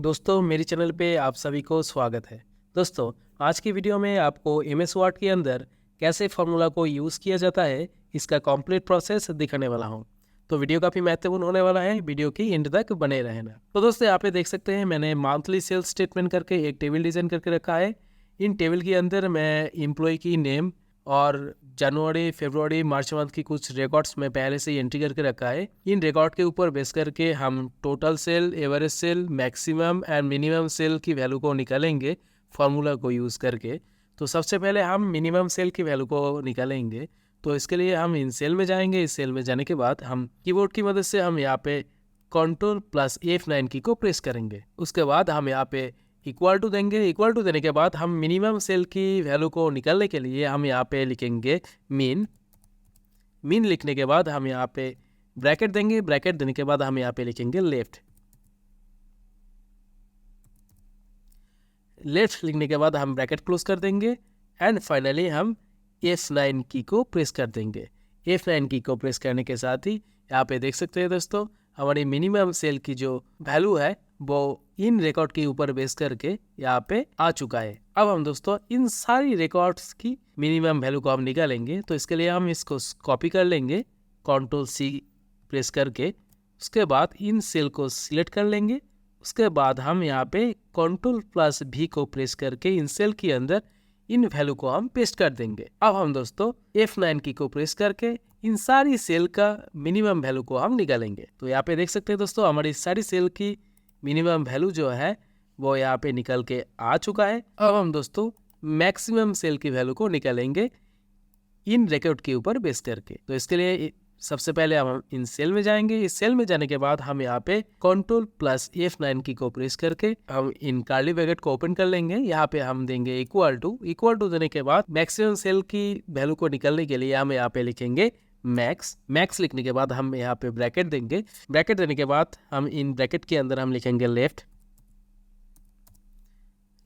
दोस्तों मेरे चैनल पे आप सभी को स्वागत है। दोस्तों आज की वीडियो में आपको एमएस वर्ड के अंदर कैसे फार्मूला को यूज़ किया जाता है इसका कंप्लीट प्रोसेस दिखाने वाला हूँ। तो वीडियो काफ़ी महत्वपूर्ण होने वाला है, वीडियो की एंड तक बने रहना। तो दोस्तों यहाँ पे देख सकते हैं मैंने मंथली सेल्स स्टेटमेंट करके एक टेबल डिज़ाइन करके रखा है। इन टेबल के अंदर मैं एम्प्लॉय की नेम और जनवरी फरवरी मार्च मंथ की कुछ रिकॉर्ड्स में पहले से ही एंट्री करके रखा है। इन रिकॉर्ड के ऊपर बेस करके हम total sale, average sale, maximum and minimum sale की वैल्यू को निकालेंगे फार्मूला को यूज़ करके। तो सबसे पहले हम मिनिमम सेल की वैल्यू को निकालेंगे। तो इसके लिए हम इन सेल में जाएंगे। इस सेल में जाने के बाद हम कीबोर्ड की मदद से हम यहाँ पे Ctrl+F9 की को प्रेस करेंगे। उसके बाद हम यहाँ पे इक्वल टू देंगे। इक्वल टू देने के बाद हम मिनिमम सेल की वैल्यू को निकालने के लिए हम यहाँ पे लिखेंगे मीन। मीन लिखने के बाद हम यहाँ पे ब्रैकेट देंगे। ब्रैकेट देने के बाद हम यहाँ पे लिखेंगे लेफ्ट। लेफ्ट लिखने के बाद हम ब्रैकेट क्लोज कर देंगे एंड फाइनली हम F9 की को प्रेस कर देंगे। F9 की को प्रेस करने के साथ ही यहाँ पे देख सकते हैं दोस्तों हमारी मिनिमम सेल की जो वैल्यू है वो इन रिकॉर्ड के ऊपर बेस करके यहाँ पे आ चुका है। अब हम दोस्तों इन सारी रिकॉर्ड्स की मिनिमम वैल्यू को हम निकालेंगे। तो इसके लिए हम इसको कॉपी कर लेंगे Ctrl+C प्रेस करके। उसके बाद इन सेल को सिलेक्ट कर लेंगे। उसके बाद हम यहाँ पे Ctrl+V को प्रेस करके इन सेल के अंदर इन वैल्यू को हम पेस्ट कर देंगे। अब हम दोस्तों F9 की को प्रेस करके इन सारी सेल का मिनिमम वैल्यू को हम निकालेंगे। तो यहाँ पे देख सकते हैं दोस्तों हमारी सारी सेल की मिनिमम वैल्यू जो है वो यहाँ पे निकल के आ चुका है। अब हम दोस्तों मैक्सिमम सेल की वैल्यू को निकालेंगे इन रिकॉर्ड के ऊपर बेस करके। तो इसके लिए सबसे पहले हम इन सेल में जाएंगे। इस सेल में जाने के बाद हम यहाँ पे Ctrl+F9 की को प्रेस करके हम इन कर्ली ब्रैकेट को ओपन कर लेंगे। यहाँ पे हम देंगे इक्वल टू देने के बाद मैक्सिमम सेल की वैल्यू को निकालने के लिए हम यहाँ पे लिखेंगे मैक्स। मैक्स लिखने के बाद हम यहाँ पे ब्रैकेट देंगे। ब्रैकेट देने के बाद हम इन ब्रैकेट के अंदर हम लिखेंगे लेफ्ट।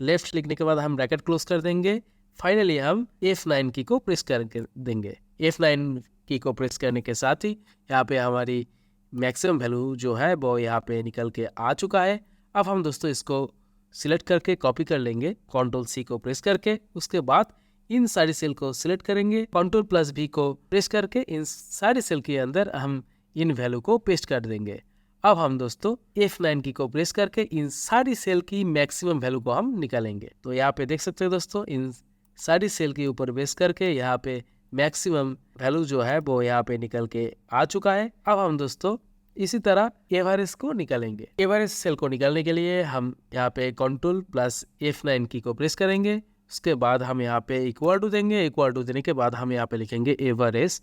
लेफ्ट लिखने के बाद हम ब्रैकेट क्लोज कर देंगे। फाइनली हम F9 की को प्रेस करके देंगे। F9 की को प्रेस करने के साथ ही यहाँ पे हमारी मैक्सिमम वैल्यू जो है वो यहाँ पे निकल के आ चुका है। अब हम दोस्तों इसको सिलेक्ट करके कॉपी कर लेंगे Ctrl+C को प्रेस करके। उसके बाद इन सारी सेल को सिलेक्ट करेंगे Ctrl+V को प्रेस करके इन सारी सेल के अंदर हम इन वैल्यू को पेस्ट कर देंगे। अब हम दोस्तों F9 की को प्रेस करके इन सारी सेल की मैक्सिमम वैल्यू को हम निकालेंगे। तो यहाँ पे देख सकते हैं दोस्तों इन सारी सेल के ऊपर बेस करके यहाँ पे मैक्सिमम वैल्यू जो है वो यहाँ पे निकल के आ चुका है। अब हम दोस्तों इसी तरह एवरेज को निकालेंगे। एवरेज सेल को निकालने के लिए हम यहाँ पे Ctrl+F9 की को प्रेस करेंगे। उसके बाद हम यहाँ पे इक्वल टू देंगे। इक्वल टू देने के बाद हम यहाँ पे लिखेंगे एवरेज।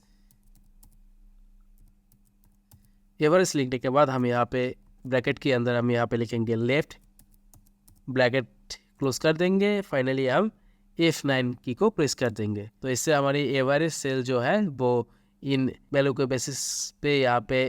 एवरेज लिखने के बाद हम यहाँ पे ब्रैकेट के अंदर हम यहाँ पे लिखेंगे लेफ्ट। ब्रैकेट क्लोज कर देंगे। फाइनली हम F9 की को प्रेस कर देंगे। तो इससे हमारी एवरेज सेल जो है वो इन वैल्यू के बेसिस पे यहाँ पे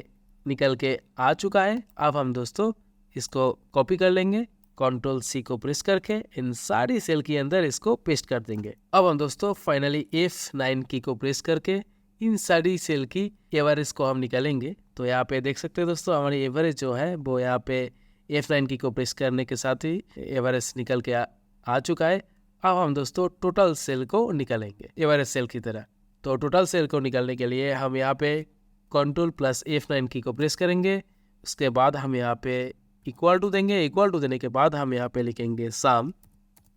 निकल के आ चुका है। अब हम दोस्तों इसको कॉपी कर लेंगे Ctrl+C को प्रेस करके इन सारी सेल के अंदर इसको पेस्ट कर देंगे। अब हम दोस्तों फाइनली F9 की को प्रेस करके इन सारी सेल की एवरेज को हम निकालेंगे। तो यहाँ पे देख सकते हैं दोस्तों हमारी एवरेज जो है वो यहाँ पे F9 की को प्रेस करने के साथ ही एवरेज निकल के आ चुका है। अब हम दोस्तों टोटल सेल को निकालेंगे एवरेज सेल की तरह। तो टोटल सेल को निकालने के लिए हम यहाँ पे Ctrl+F9 की को प्रेस करेंगे। उसके बाद हम यहाँ पे इक्वल टू देंगे। इक्वल टू देने के बाद हम यहाँ पे लिखेंगे सम।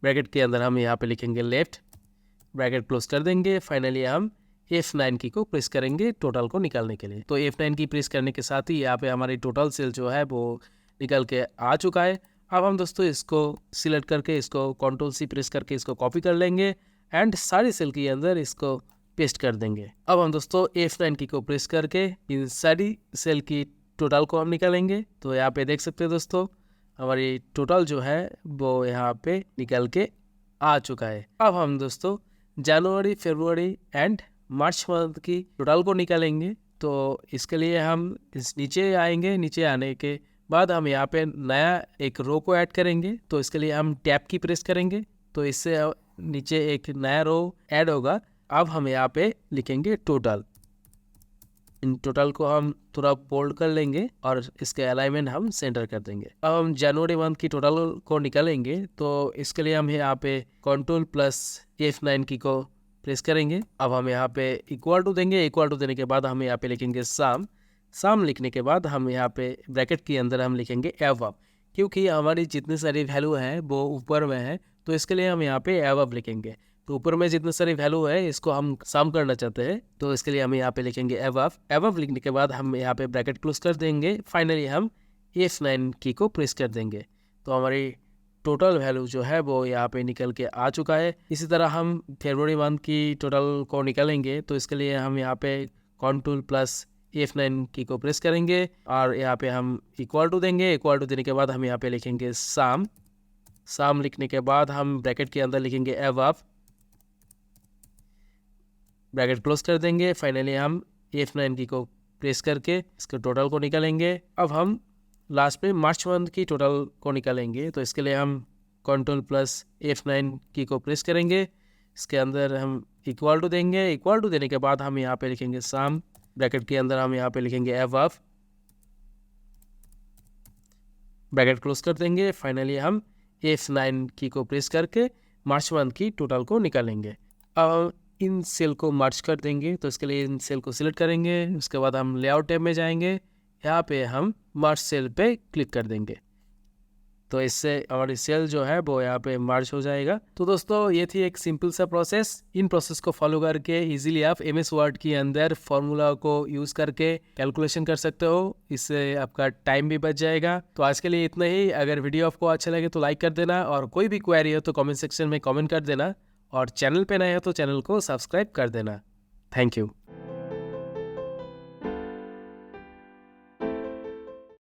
ब्रैकेट के अंदर हम यहाँ पे लिखेंगे लेफ्ट। ब्रैकेट क्लोज कर देंगे। फाइनली हम F9 की को प्रेस करेंगे टोटल को निकालने के लिए। तो F9 की प्रेस करने के साथ ही यहाँ पे हमारी टोटल सेल जो है वो निकल के आ चुका है। अब हम दोस्तों इसको सिलेक्ट करके इसको Ctrl+C प्रेस करके इसको कॉपी कर लेंगे एंड सारी सेल के अंदर इसको पेस्ट कर देंगे। अब हम दोस्तों F9 की को प्रेस करके इन सारी सेल की टोटल को हम निकालेंगे। तो यहाँ पे देख सकते हैं दोस्तों हमारी टोटल जो है वो यहाँ पे निकल के आ चुका है। अब हम दोस्तों जनवरी फरवरी एंड मार्च मंथ की टोटल को निकालेंगे। तो इसके लिए हम इस नीचे आएंगे। नीचे आने के बाद हम यहाँ पे नया एक रो को ऐड करेंगे। तो इसके लिए हम टैब की प्रेस करेंगे। तो इससे नीचे एक नया रो ऐड होगा। अब हम यहाँ पे लिखेंगे टोटल। इन टोटल को हम थोड़ा बोल्ड कर लेंगे और इसके अलाइनमेंट हम सेंटर कर देंगे। अब हम जनवरी मंथ की टोटल को निकालेंगे, तो इसके लिए हम यहाँ पे कंट्रोल प्लस F9 की को प्रेस करेंगे। अब हम यहाँ पे इक्वल टू देंगे। इक्वल टू देने के बाद हम यहाँ पे लिखेंगे साम लिखने के बाद हम यहाँ पे ब्रैकेट के अंदर हम लिखेंगे एवव, क्योंकि हमारी जितनी सारी वैल्यू है वो ऊपर में है, तो इसके लिए हम यहाँ पे एवव लिखेंगे। तो ऊपर में जितनी सारी वैल्यू है इसको हम सम करना चाहते हैं, तो इसके लिए हम यहाँ पे लिखेंगे एवव लिखने के बाद हम यहाँ पे ब्रैकेट क्लोज कर देंगे। फाइनली हम F9 की को प्रेस कर देंगे। तो हमारी टोटल वैल्यू जो है वो यहाँ पे निकल के आ चुका है। इसी तरह हम फरवरी मंथ की टोटल को निकालेंगे, तो इसके लिए हम यहाँ पे कंट्रोल प्लस F9 की को प्रेस करेंगे और यहाँ पे हम इक्वल टू देंगे। इक्वल टू देने के बाद हम यहाँ पे लिखेंगे साम लिखने के बाद हम ब्रैकेट के अंदर लिखेंगे एवव, ब्रैकेट क्लोज कर देंगे। फाइनली हम F9 की को प्रेस करके इसके टोटल को निकालेंगे। अब हम लास्ट में मार्च मंथ की टोटल को निकालेंगे, तो इसके लिए हम कंट्रोल प्लस F9 की को प्रेस करेंगे। इसके अंदर हम इक्वल टू देंगे। इक्वल टू देने के बाद हम यहाँ पे लिखेंगे साम, ब्रैकेट के अंदर हम यहाँ पे लिखेंगे एवव, ब्रैकेट क्लोज कर देंगे। फाइनली हम F9 की को प्रेस करके मार्च मंथ की टोटल को निकालेंगे। अब इन सेल को मर्ज कर देंगे, तो इसके लिए इन सेल को सिलेक्ट करेंगे। उसके बाद हम लेआउट टैब में जाएंगे, यहाँ पे हम मर्ज सेल पे क्लिक कर देंगे, तो इससे हमारी सेल जो है वो यहाँ पे मर्ज हो जाएगा। तो दोस्तों ये थी एक सिंपल सा प्रोसेस। इन प्रोसेस को फॉलो करके इजीली आप MS वर्ड के अंदर फॉर्मूला को यूज़ करके कैलकुलेशन कर सकते हो। इससे आपका टाइम भी बच जाएगा। तो आज के लिए इतना ही। अगर वीडियो आपको अच्छा लगे तो लाइक कर देना, और कोई भी क्वेरी हो तो कमेंट सेक्शन में कमेंट कर देना, और चैनल पे नए हो तो चैनल को सब्सक्राइब कर देना। Thank you.